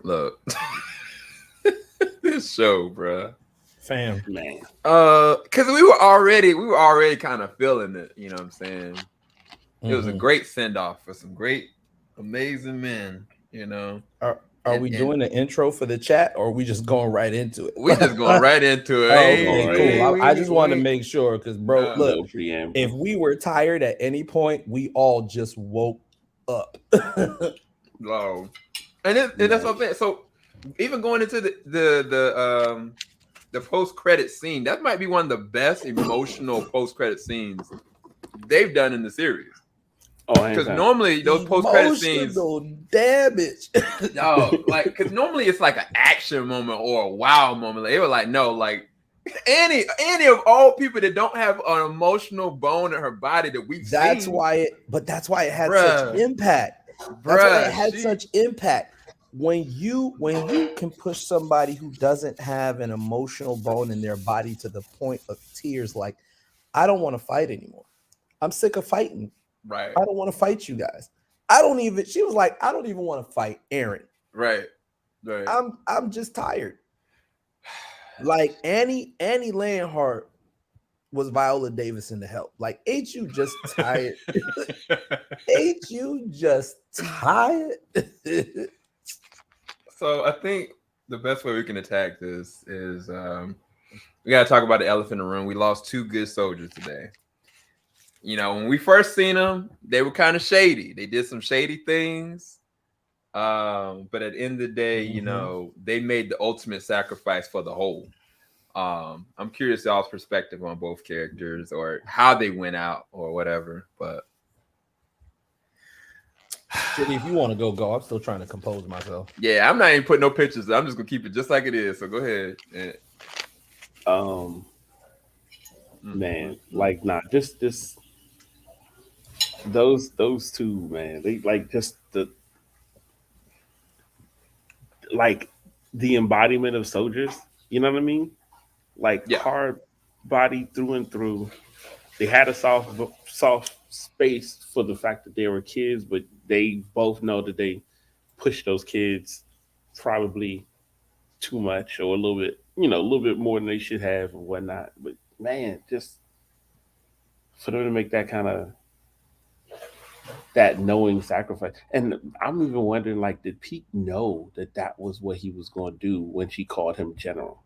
Look, this show, bro. Fam, man. Because we were already kind of feeling it. You know what I'm saying? It was a great send off for some great, amazing men. You know, Are we doing the intro for the chat, or are we just going right into it? we just going right into it. Oh, Hey, okay, right cool. in. I just want to make sure, because bro, look, No preamble. if we were tired at any point, we all just woke up. Low. And that's what I'm saying. So even going into the post credit scene, that might be one of the best emotional post credit scenes they've done in the series. Oh, hands Because down. normally those post credit scenes, Emotional damage. like, because normally it's like an action moment or a wow moment. Like, they were like, no, like any of all people that don't have an emotional bone in her body that we've That's seen. why it had Bruh. such impact. That's why it had such impact. When you can push somebody who doesn't have an emotional bone in their body to the point of tears, like, I don't want to fight anymore. I'm sick of fighting. Right. I don't want to fight you guys. She was like, I don't even want to fight Eren. Right. I'm just tired. Like Annie Landhart was Viola Davis in the Help. Like, ain't you just tired? Ain't you just tired? So I think the best way we can attack this is we got to talk about the elephant in the room. We lost 2 good soldiers today. You know, when we first seen them, they were kind of shady. They did some shady things. But at the end of the day, you know, they made the ultimate sacrifice for the whole. I'm curious y'all's perspective on both characters or how they went out or whatever. But Shitty, if you want to go. I'm still trying to compose myself. yeah, I'm not even putting no pictures. I'm just gonna keep it just like it is. So go ahead. Man, like, nah, this those 2, man, they like just the embodiment of soldiers. You know what I mean? Like, hard body through and through. They had a soft space for the fact that they were kids, but they both know that they pushed those kids probably too much or a little bit more than they should have and whatnot. But man, just for them to make that kind of that knowing sacrifice. And I'm even wondering, like, did Pete know that was what he was going to do when she called him general?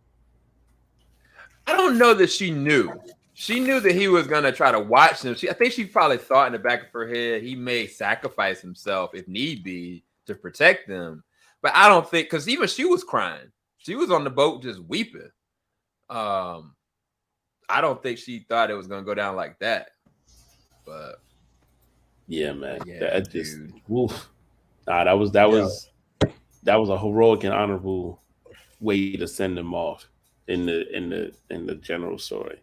I don't know that she knew. She knew that he was gonna try to watch them. I think she probably thought in the back of her head he may sacrifice himself if need be to protect them. But I don't think, because even she was crying. She was on the boat just weeping. I don't think she thought it was gonna go down like that. But yeah, man, yeah, that just woof. Nah, that was a heroic and honorable way to send them off in the general story.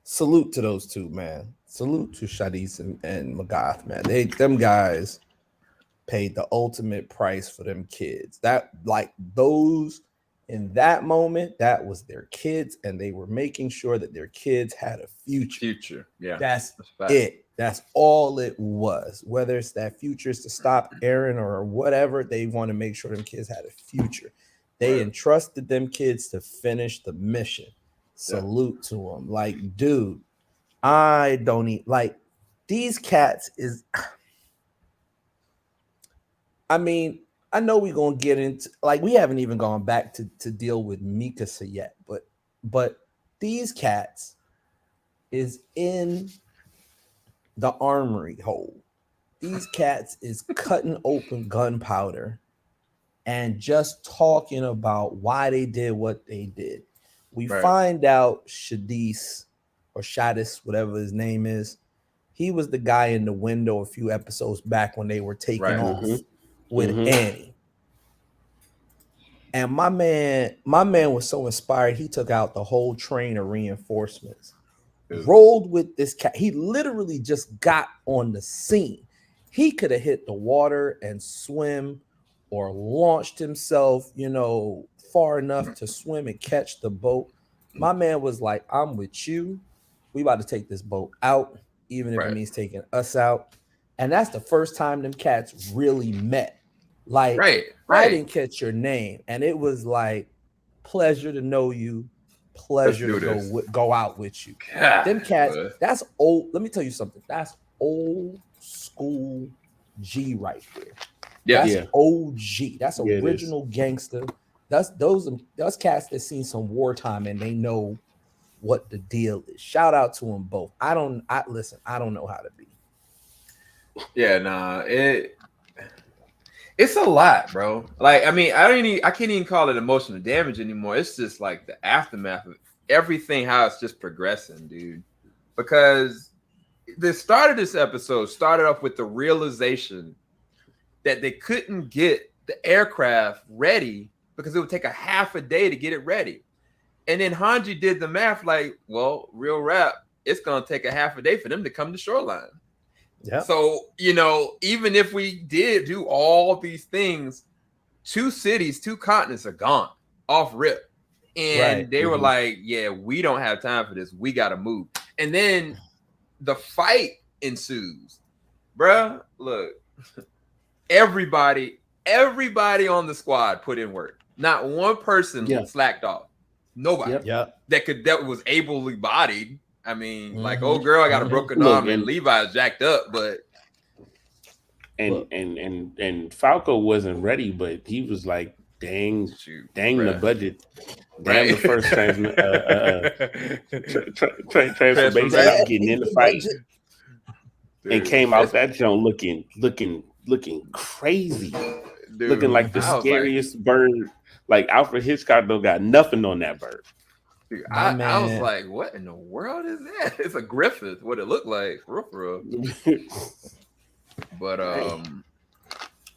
Salute to those 2, man. Salute to Shadis and Magath, man. Them guys paid the ultimate price for them kids. That, like, those in that moment, that was their kids, and they were making sure that their kids had a future. Yeah, that's it. That's all it was. Whether it's that future is to stop Eren or whatever, they want to make sure them kids had a future. They entrusted them kids to finish the mission. Salute to them. Like, dude, I don't need, like, these cats is, I mean, I know we're gonna get into, like, we haven't even gone back to deal with Mikasa yet, but these cats is in the armory hole. These cats is cutting open gunpowder and just talking about why they did what they did. We find out Shadis or Shadis, whatever his name is, he was the guy in the window a few episodes back when they were taking off with Annie. And my man was so inspired, he took out the whole train of reinforcements, rolled with this cat. He literally just got on the scene. He could have hit the water and swim or launched himself, far enough to swim and catch the boat. My man was like, I'm with you. We about to take this boat out, even if it means taking us out. And that's the first time them cats really met. Like, I didn't catch your name, and it was like, pleasure to know you, pleasure to go out with you. God, them cats, that's old. Let me tell you something. That's old school G right there. That's OG. That's original gangster. That's those cats that seen some wartime and they know what the deal is. Shout out to them both. I don't know how to be. Yeah, nah, it's a lot, bro. Like, I mean, I can't even call it emotional damage anymore. It's just like the aftermath of everything, how it's just progressing, dude. Because the start of this episode started off with the realization that they couldn't get the aircraft ready because it would take a half a day to get it ready. And then Hanji did the math like, well, real rap, it's going to take a half a day for them to come to shoreline. Yeah. So, even if we did do all these things, 2 cities, 2 continents are gone off rip. And they were like, yeah, we don't have time for this. We got to move. And then the fight ensues. Bruh, look, everybody on the squad put in work. Not one person slacked off. Nobody that was ably bodied. I mean, like, old girl, I got a broken arm, and Levi's jacked up, but and Falco wasn't ready, but he was like, dang the budget, damn the first transformation, I'm getting in the fight, and came out that joint looking crazy, looking like the scariest bird. Like Alfred Hitchcock don't got nothing on that bird. Dude, I was like, what in the world is that? It's a Griffith, what it looked like, for real.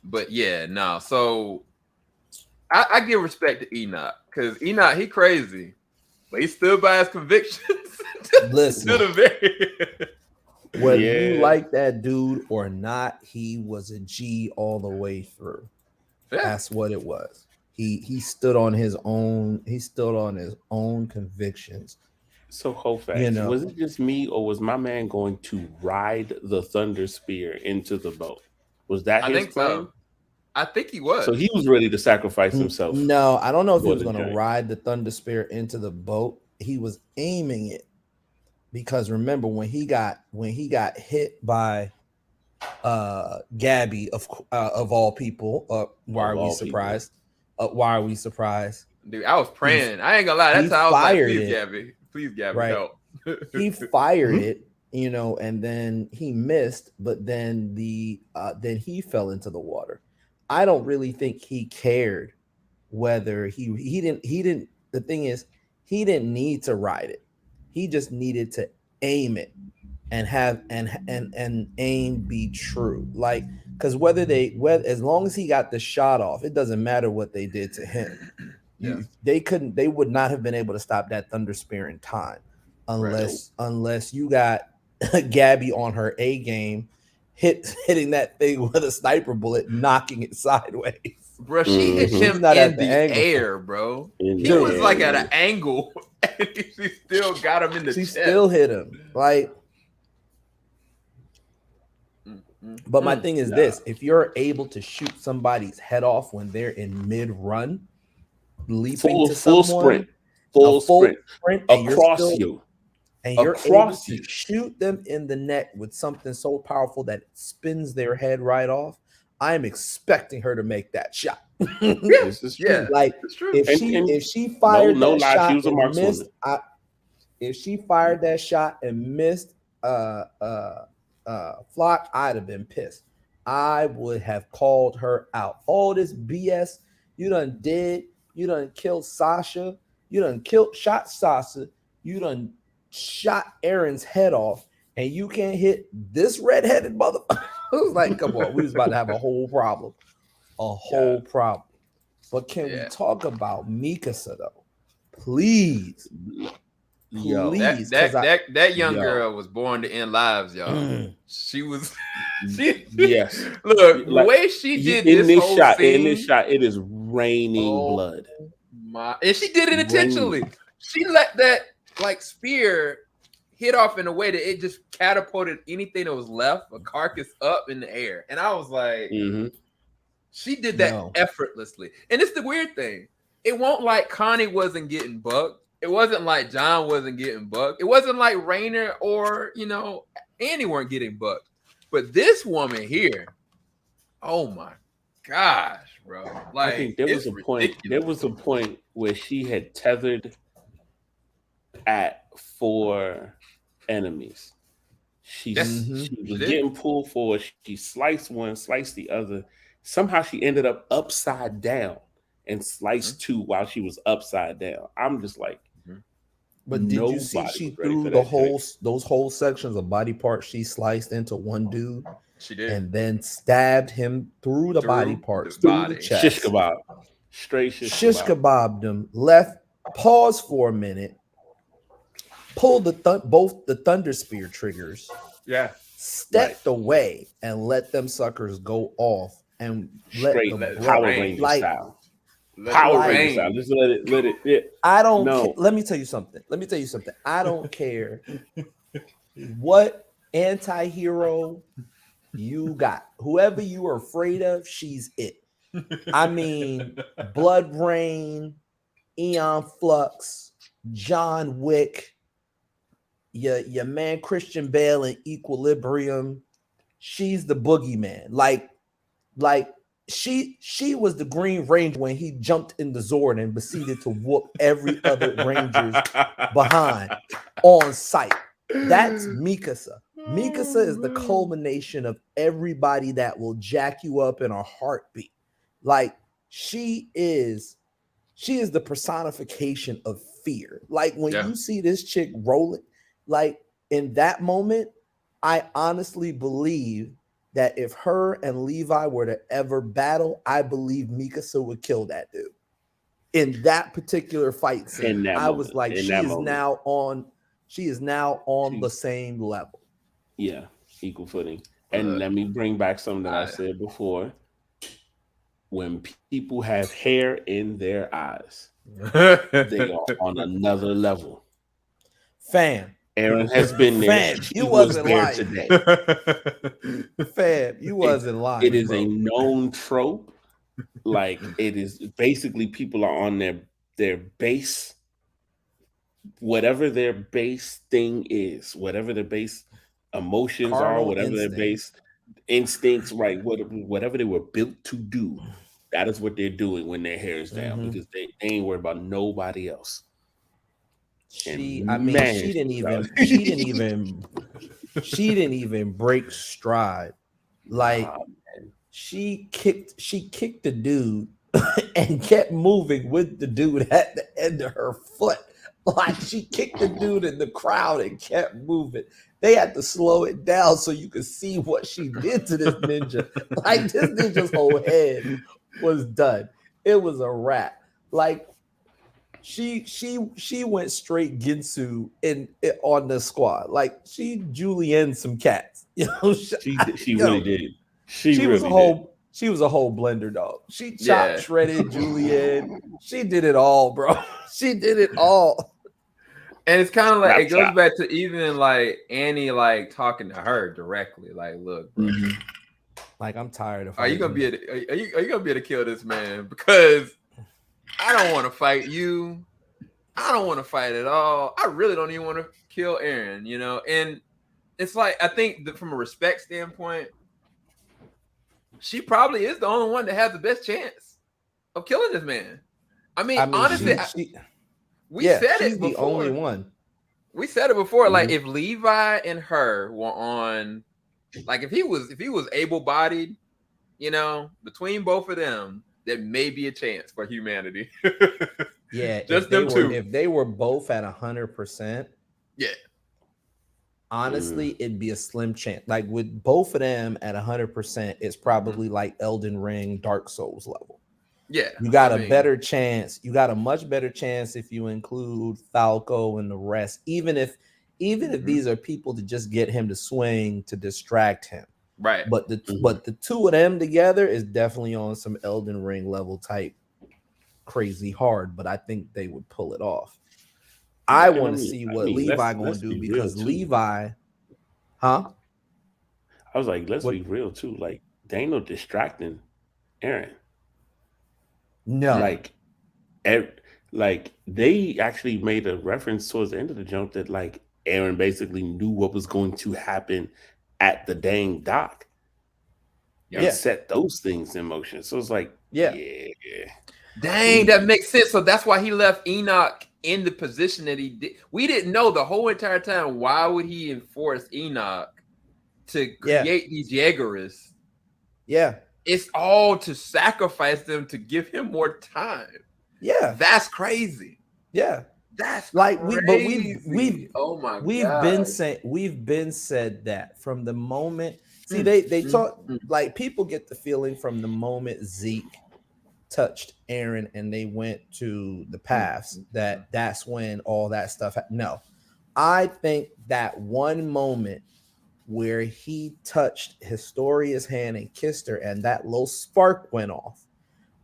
But yeah, no. So I give respect to Enoch, because Enoch, he crazy, but he stood by his convictions. Listen, whether you like that dude or not, he was a G all the way through. Yeah. That's what it was. He stood on his own. He stood on his own convictions. So, Kofax, was it just me, or was my man going to ride the Thunder Spear into the boat? Was that his plan? So. I think he was. So he was ready to sacrifice himself. No, I don't know if he was going to ride the Thunder Spear into the boat. He was aiming it, because remember when he got hit by Gabby of all people. Why are we surprised? Why are we surprised? Dude, I was praying. I ain't gonna lie. That's how I was like, please, Gabby, help. He fired it, and then he missed, but then then he fell into the water. I don't really think he cared whether he didn't. The thing is, he didn't need to ride it. He just needed to aim it and have and aim be true. Like, because as long as he got the shot off, it doesn't matter what they did to him. They would not have been able to stop that Thunder Spear in time unless you got Gabby on her A game, hitting that thing with a sniper bullet, knocking it sideways. Bro, she hit him in the air, bro. He was like at an angle, and she still got him in the chest. She still hit him. Like, but my thing is this: if you're able to shoot somebody's head off when they're in mid-run, leaping to someone, full sprint across you, and you're able to shoot them in the neck with something so powerful that it spins their head right off, I'm expecting her to make that shot. This is true. Like, if she fired that shot and missed, if she fired that shot and missed, Flock, I'd have been pissed. I would have called her out. All this BS you done did. You done killed Sasha. You done shot Sasha. You done shot Eren's head off, and you can't hit this redheaded motherfucker. It was like, come on, we was about to have a whole problem. Problem. But can we talk about Mikasa though? Please. Yo, that young girl was born to end lives, y'all. She was yes. Look, the way she did in this whole shot, scene, in this shot, it is raining blood. And she did it intentionally. She let that spear hit off in a way that it just catapulted anything that was left, a carcass, up in the air. And I was like, she did that effortlessly. And it's the weird thing. It won't like Connie wasn't getting bucked. It wasn't like John wasn't getting bucked. It wasn't like Rainer or, Annie weren't getting bucked. But this woman here, oh my gosh, bro. Like, I think there was a point. There was a point where she had tethered at 4 enemies. She was getting pulled forward. She sliced one, sliced the other. Somehow she ended up upside down and sliced 2 while she was upside down. I'm just like, but did you see she threw those whole sections of body parts she sliced into one dude? She did, and then stabbed him through the body parts, through the chest. Shish kebab, straight shish kebabbed him. Left. Pause for a minute. Pulled both the thunder spear triggers. Yeah. Stepped away and let them suckers go off and straight let the Power Ranger style. Power Ranger style. Just let it. Yeah. I don't. Let me tell you something. I don't care what anti-hero you got. Whoever you are afraid of, she's it. I mean, Blood Rain, Eon Flux, John Wick, your man Christian Bale in Equilibrium. She's the boogeyman. Like she was the Green Ranger when he jumped in the Zord and proceeded to whoop every other Ranger's behind on sight. That's Mikasa. Mikasa is the culmination of everybody that will jack you up in a heartbeat. Like she is the personification of fear. Like when you see this chick rolling, like in that moment, I honestly believe that if her and Levi were to ever battle, I believe Mikasa would kill that dude. In that particular fight scene, I was like, she is now on the same level. Yeah, equal footing. And let me bring back something that I said before. When people have hair in their eyes, they are on another level. Fam. Eren has been there. Fam, you wasn't lying today. Fam, you wasn't lying. It is a known trope. Like it is basically people are on their base, whatever their base thing is, whatever their base emotions are, whatever their base instincts, right? Whatever they were built to do, that is what they're doing when their hair is down because they ain't worried about nobody else. She didn't even break stride. Like she kicked the dude and kept moving with the dude at the end of her foot. Like she kicked the dude in the crowd and kept moving. They had to slow it down so you could see what she did to this ninja. Like this ninja's whole head was done. It was a wrap. Like she went straight Ginsu on the squad. Like she julienne some cats. You know, she really did. She was a whole blender dog. She chopped, shredded, julienne. She did it all, bro. She did it all. And it's kind of like it goes back to even like Annie like talking to her directly. Like, look, bro. Like I'm tired of. Are you gonna be able to kill this man? Because I don't want to fight you. I don't want to fight at all. I really don't even want to kill Eren. You know, and it's like I think that from a respect standpoint, she probably is the only one that has the best chance of killing this man. I mean honestly, we said it before. The only one. We said it before. Like if Levi and her were on, like if he was able-bodied, you know, between both of them, there may be a chance for humanity. Yeah, just them two. If they were both at 100%, yeah. Honestly, it'd be a slim chance. Like with both of them at 100%, it's probably like Elden Ring, Dark Souls level. Yeah, you got a better chance. You got a much better chance if you include Falco and the rest. Even if these are people to just get him to swing to distract him, right? But the two of them together is definitely on some Elden Ring level type crazy hard. But I think they would pull it off. I And want to see I what mean, Levi going let's to do be real because too. Levi, huh? I was like, let's What? be real too. Like, they ain't no distracting Aaron. No. Like, ev- like they actually made a reference towards the end of the jump that like Aaron basically knew what was going to happen at the dang dock Yep. and Yeah. set those things in motion. So it's like, Yeah. yeah, Dang, that he, makes sense. So that's why he left Enoch in the position that he did. We didn't know the whole entire time. Why would he enforce Enoch to Yeah. create these Jaegerists? Yeah. It's all to sacrifice them to give him more time. Yeah. That's crazy. Yeah. That's Like but crazy. Oh my been god. saying we've been said that from the moment. See, Mm, they mm, talk mm, like people get the feeling from the moment Zeke touched Aaron and they went to the mm, paths mm, mm. that's when all that stuff. No, I think that one moment where he touched Historia's hand and kissed her, and that little spark went off.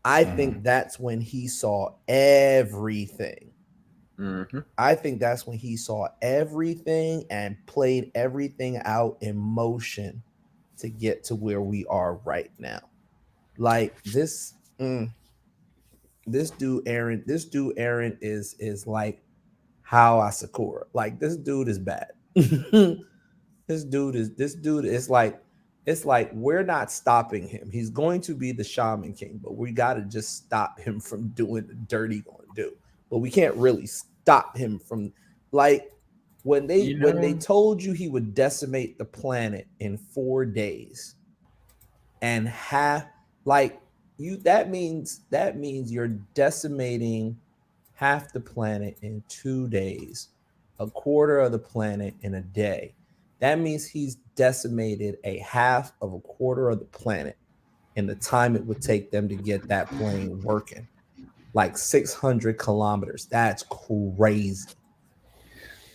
I think that's when he saw everything. Mhm. I think that's when he saw everything and played everything out in motion to get to where we are right now. Like this dude Aaron is like how Asakura. Like this dude is bad. This dude is like it's like we're not stopping him. He's going to be the Shaman King, but we got to just stop him from doing the dirt he's going to do. But we can't really stop him from like You when they know, told you he would decimate the planet in 4 days and half like you that means you're decimating half the planet in 2 days, a quarter of the planet in a day. That means he's decimated a half of a quarter of the planet in the time it would take them to get that plane working. Like 600 kilometers. That's crazy.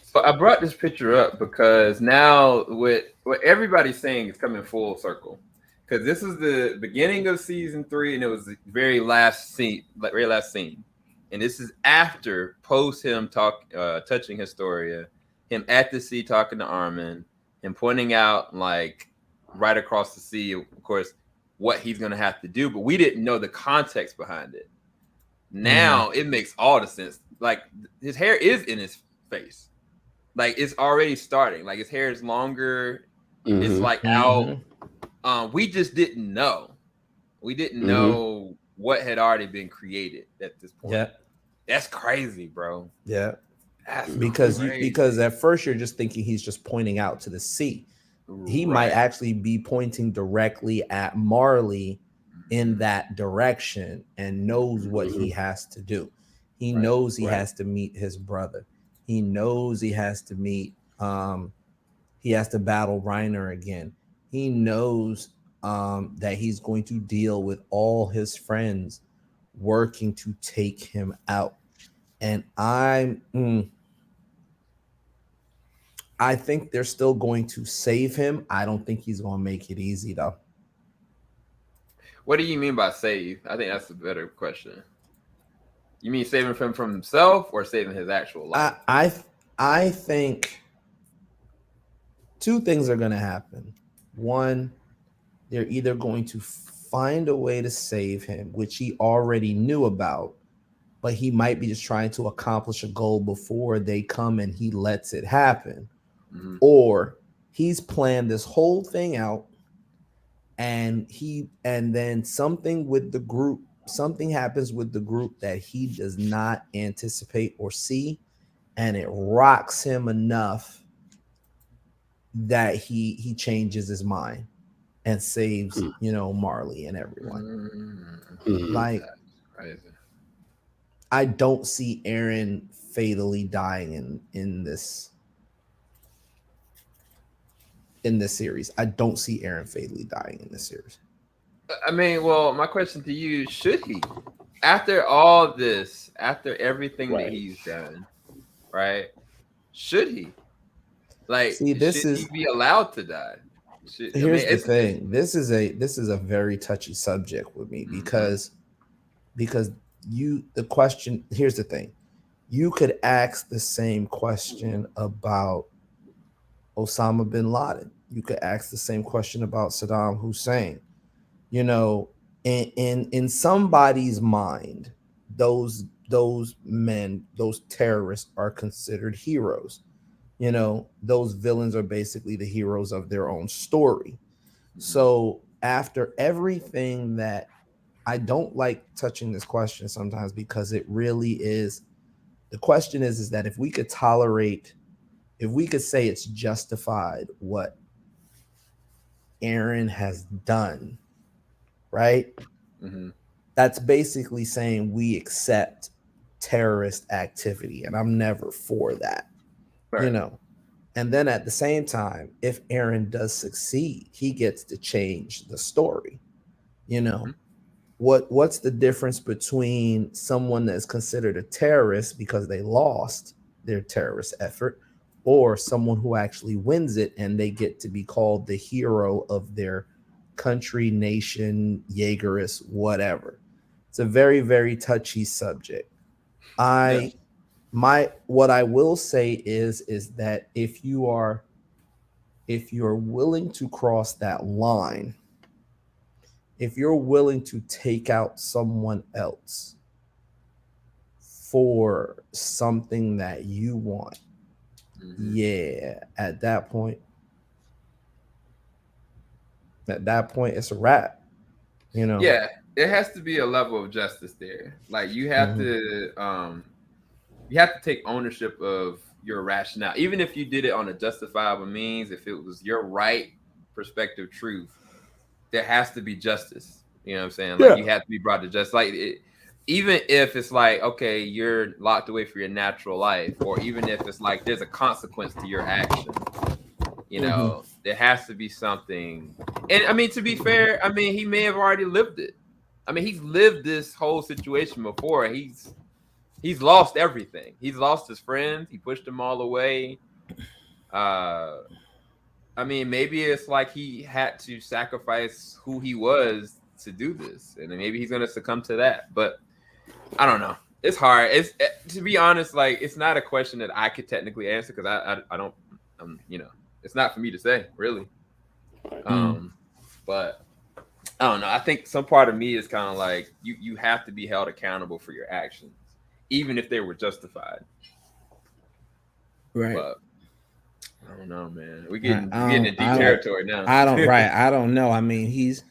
so I brought this picture up because now what everybody's saying is coming full circle. Because this is the beginning of season 3, and it was the very last scene, like very last scene, and this is after post him touching Historia, him at the sea talking to Armin, and pointing out like right across the sea, of course, what he's gonna have to do, but we didn't know the context behind it. Now it makes all the sense. Like his hair is in his face, like it's already starting. Like his hair is longer. It's mm-hmm, like out. Mm-hmm. We just didn't know. We didn't mm-hmm. know what had already been created at this point. Yeah. That's crazy, bro. Yeah. That's Because crazy. at first you're just thinking he's just pointing out to the sea. He might Right. actually be pointing directly at Marley in Mhm. that direction and knows what Mm-hmm. he has to do. He Right. knows he Right. has to meet his brother. He knows he has to meet he has to battle Reiner again. He knows that he's going to deal with all his friends working to take him out. And I think they're still going to save him. I don't think he's going to make it easy though. What do you mean by save? I think that's a better question. You mean saving him from himself or saving his actual life? I I I think two things are going to happen. One, they're either going to find a way to save him, which he already knew about, but he might be just trying to accomplish a goal before they come and he lets it happen, Mm-hmm. or he's planned this whole thing out and then something happens with the group that he does not anticipate or see, and it rocks him enough that he changes his mind and saves Marley and everyone. Mm-hmm. Like That's crazy. I don't see Eren fatally dying in this series. I don't see Eren fatally dying in this series. I mean, well, my question to you: should he, after all this, after everything that Right. he's done, right? Should he? Like, See, should he be allowed to die? I mean, here's the it's thing. This is a very touchy subject with me mm-hmm, because you the question here's the thing. You could ask the same question about Osama bin Laden. You could ask the same question about Saddam Hussein. You know, in somebody's mind, those men, those terrorists are considered heroes. You know, those villains are basically the heroes of their own story. Mhm. So after everything that, I don't like touching this question sometimes because it really is, the question is that if we could tolerate, if we could say it's justified what Eren has done, right? Mhm. That's basically saying we accept terrorist activity, and I'm never for that, you Right. know. And then at the same time, if Eren does succeed, he gets to change the story, you know. Mhm. What's the difference between someone that's considered a terrorist because they lost their terrorist effort, or someone who actually wins it and they get to be called the hero of their country, nation, Jaegerist, whatever? It's a very, very touchy subject. Yeah. I my what I will say is that if you're willing to cross that line, if you're willing to take out someone else for something that you want, Mhm. yeah, at that point, it's a wrap, you know. Yeah, it has to be a level of justice there. Like Mm-hmm. you have to take ownership of your rationale, even if you did it on a justifiable means. If it was your right perspective, truth, there has to be justice. You know what I'm saying? Like Yeah. you have to be brought to justice. Like even if it's like okay, you're locked away for your natural life, or even if it's like there's a consequence to your action, Mm-hmm. there has to be something. And I mean, to be fair, I mean, he may have already lived it. I mean, he's lived this whole situation before. He's lost everything. He's lost his friends. He pushed them all away. Uh, I mean, maybe it's like he had to sacrifice who he was to do this, and then maybe he's gonna succumb to that. But I don't know. It's hard. To be honest, like it's not a question that I could technically answer because I don't. It's not for me to say really. Right. Mm. Um, but I don't know. I think some part of me is kind of like you have to be held accountable for your actions, even if they were justified. Right. But I don't know, man. We're I, getting I we're getting don't in deep I don't territory now. I don't right. I don't know. I mean, he's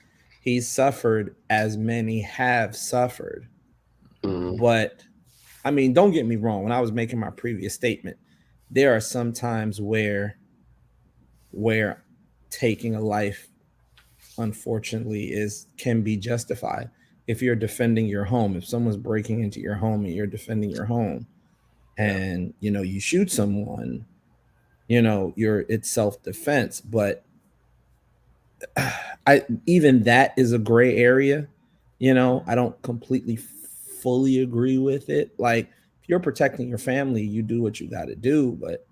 suffered as many have suffered. Mhm. But I mean, don't get me wrong. When I was making my previous statement, there are some times where taking a life, unfortunately, is can be justified. If you're defending your home, if someone's breaking into your home and you're defending your home, Yeah. and you shoot someone, you're it's self-defense. But I even that is a gray area. I don't completely fully agree with it. Like, if you're protecting your family, you do what you got to do, but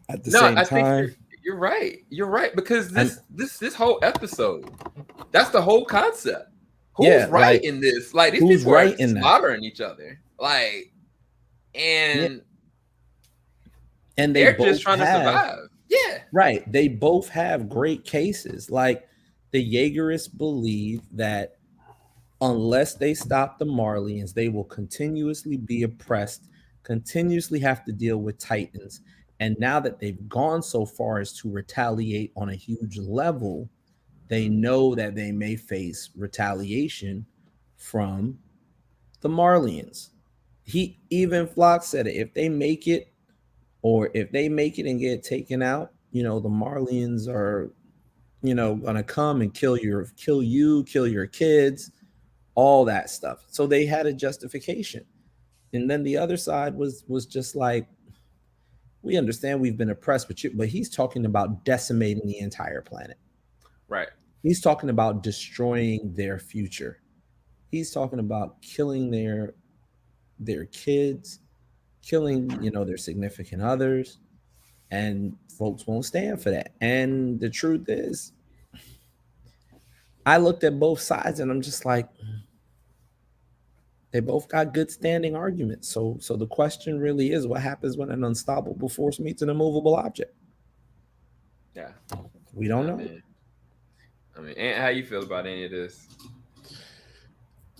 at the No, same I think time, you're right. You're right because and this whole episode, that's the whole concept. Who's yeah, right like, in this? Like these who's people are right in that? slaughtering each other. Like, Yeah, and and they they're just both trying to have survive. Yeah. right. They both have great cases. Like, the Jaegerists believe that unless they stop the Marlians, they will continuously be oppressed, continuously have to deal with Titans. And now that they've gone so far as to retaliate on a huge level, they know that they may face retaliation from the Marlians. He even Flock said it. If they make it, or if they make it and get taken out, the Marlians are, gonna come and kill your kids, all that stuff. So they had a justification. And then the other side was just like, we understand we've been oppressed, but he's talking about decimating the entire planet. Right. He's talking about destroying their future. He's talking about killing their kids, killing, their significant others, and folks won't stand for that. And the truth is, I looked at both sides and I'm just like, They both got good standing arguments. So the question really is, what happens when an unstoppable force meets an immovable object? Yeah, We don't I know. mean, and how you feel about any of this?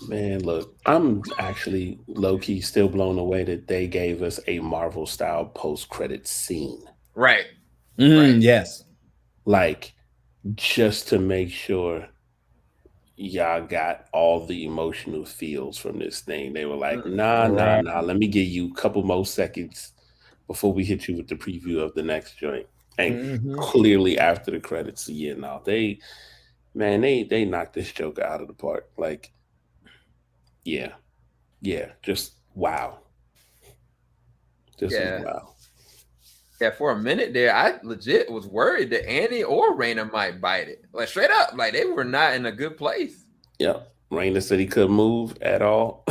Man, look, I'm actually low key still blown away that they gave us a Marvel style post credit scene. Right, right. Yes. Like, just to make sure y'all got all the emotional feels from this thing. They were like, Mm, Right. nah. Let me give you a couple more seconds before we hit you with the preview of the next joint. And Mm-hmm. clearly after the credits, yeah, no, they knocked this Joker out of the park. Like, yeah, yeah, just wow. This was yeah, wow. yeah. For a minute there, I legit was worried that Annie or Raina might bite it. Like straight up, like they were not in a good place, Yep. Raina said he couldn't move at all.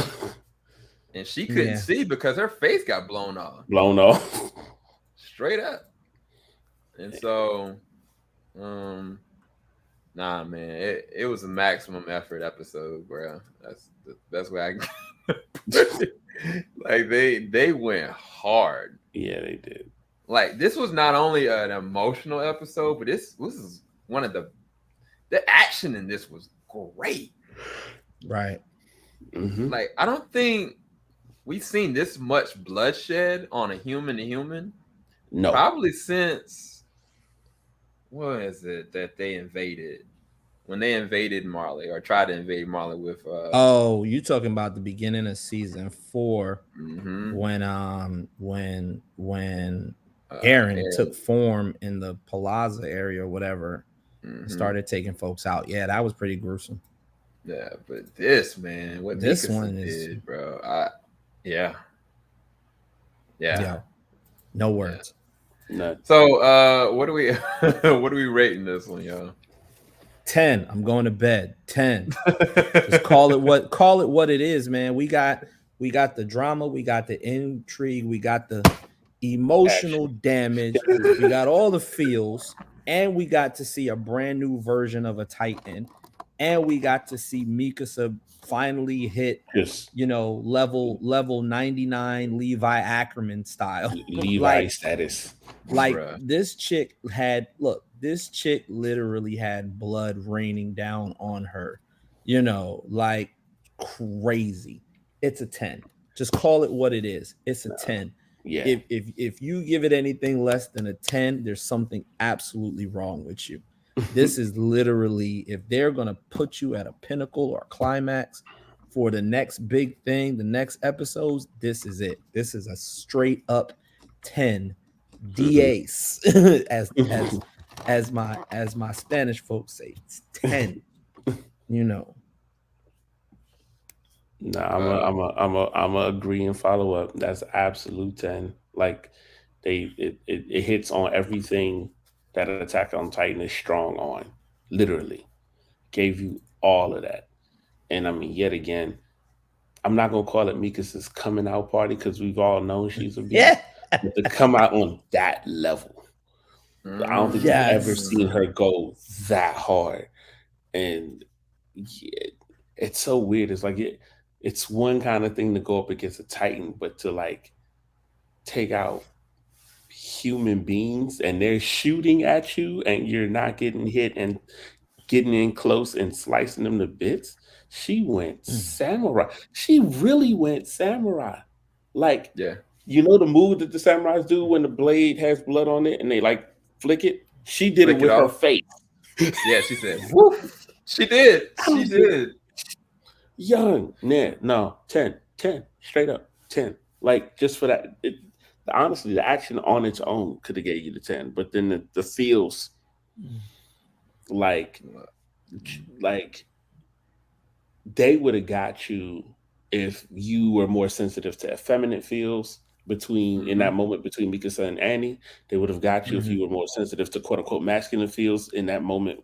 and she couldn't Yeah. see because her face got blown off. Blown off. Straight up. And so, um, nah, man, it was a maximum effort episode, bro. That's the best way I can put it. Like they went hard. Yeah, they did. Like this was not only an emotional episode, but this is one of the action in this was great. Right. Hmm. Like I don't think we've seen this much bloodshed on a human to human No. probably since what is it that they invaded when they invaded Marley or tried to invade Marley with Oh, you talking about the beginning of season 4 mm-hmm, when Eren took Eren, form in the Palazzo area or whatever and mm-hmm. started taking folks out. Yeah, that was pretty gruesome. Yeah, but this man, what This Mikasa one is, did, bro, yeah, yeah, yo, no yeah. words. Not. So what do we what are we rating this one, y'all? 10. I'm going to bed. 10. Just call it what it is, man. We got the drama, we got the intrigue, we got the emotional Action. damage, we got all the feels, and we got to see a brand new version of a Titan, and we got to see Mikasa finally hit, Just level 99 Levi Ackerman style. Levi like status. like Bruh. this chick literally had blood raining down on her, like crazy. It's a 10. Just call it what it is. It's a 10. Yeah. If you give it anything less than a 10, there's something absolutely wrong with you. This is literally, if they're going to put you at a pinnacle or climax for the next big thing, the next episodes, this is it. This is a straight up 10 DAs as my Spanish folks say. It's 10, you know. Nah, Uh, I'm a agree and follow up. That's absolute 10. Like it hits on everything that Attack on Titan is strong on. Literally. Gave you all of that. And I mean, yet again, I'm not gonna call it Mikasa's coming out party because we've all known she's a beast. Yeah. But to come out on that level, I don't think we've ever Yes. seen her go that hard. And yeah, it's so weird. It's like it's one kind of thing to go up against a Titan, but to like take out human beings and they're shooting at you and you're not getting hit and getting in close and slicing them to bits. She went samurai. She really went samurai. Like, yeah, you know the move that the samurais do when the blade has blood on it and they like flick it? She did it flick it with her off. face. Yeah, she said, "Woof." She did. I She was like, did. young, nah, no, 10, 10, straight up 10. Like, just for that. Honestly, the action on its own could have gave you the 10, but then the feels like like they would have got you if you were more sensitive to effeminate feels between in Mm-hmm. that moment between Mikasa and Annie. They would have got you if you were more sensitive to quote unquote masculine feels in that moment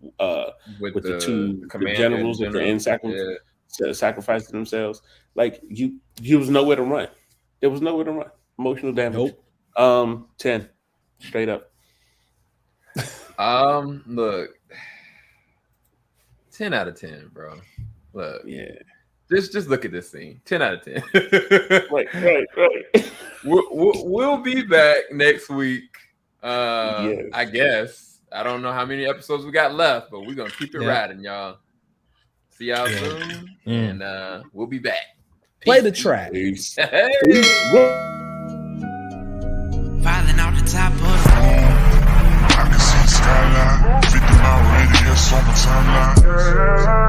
With with the the the commander and generals at the general. end Yeah. sacrificing themselves. Like you was nowhere to run. There was nowhere to run. Emotional damage. Nope. 10. Straight up. Look, 10 out of 10, bro. Look, Yeah. Just look at this scene. 10 out of 10. Right. We'll be back next week. Yes. I guess. I don't know how many episodes we got left, but we're gonna keep it riding, y'all. See y'all soon, and we'll be back. Play the track. Peace. Hey. Falling off the top of I can see the skyline, 50 mile radius on my timeline.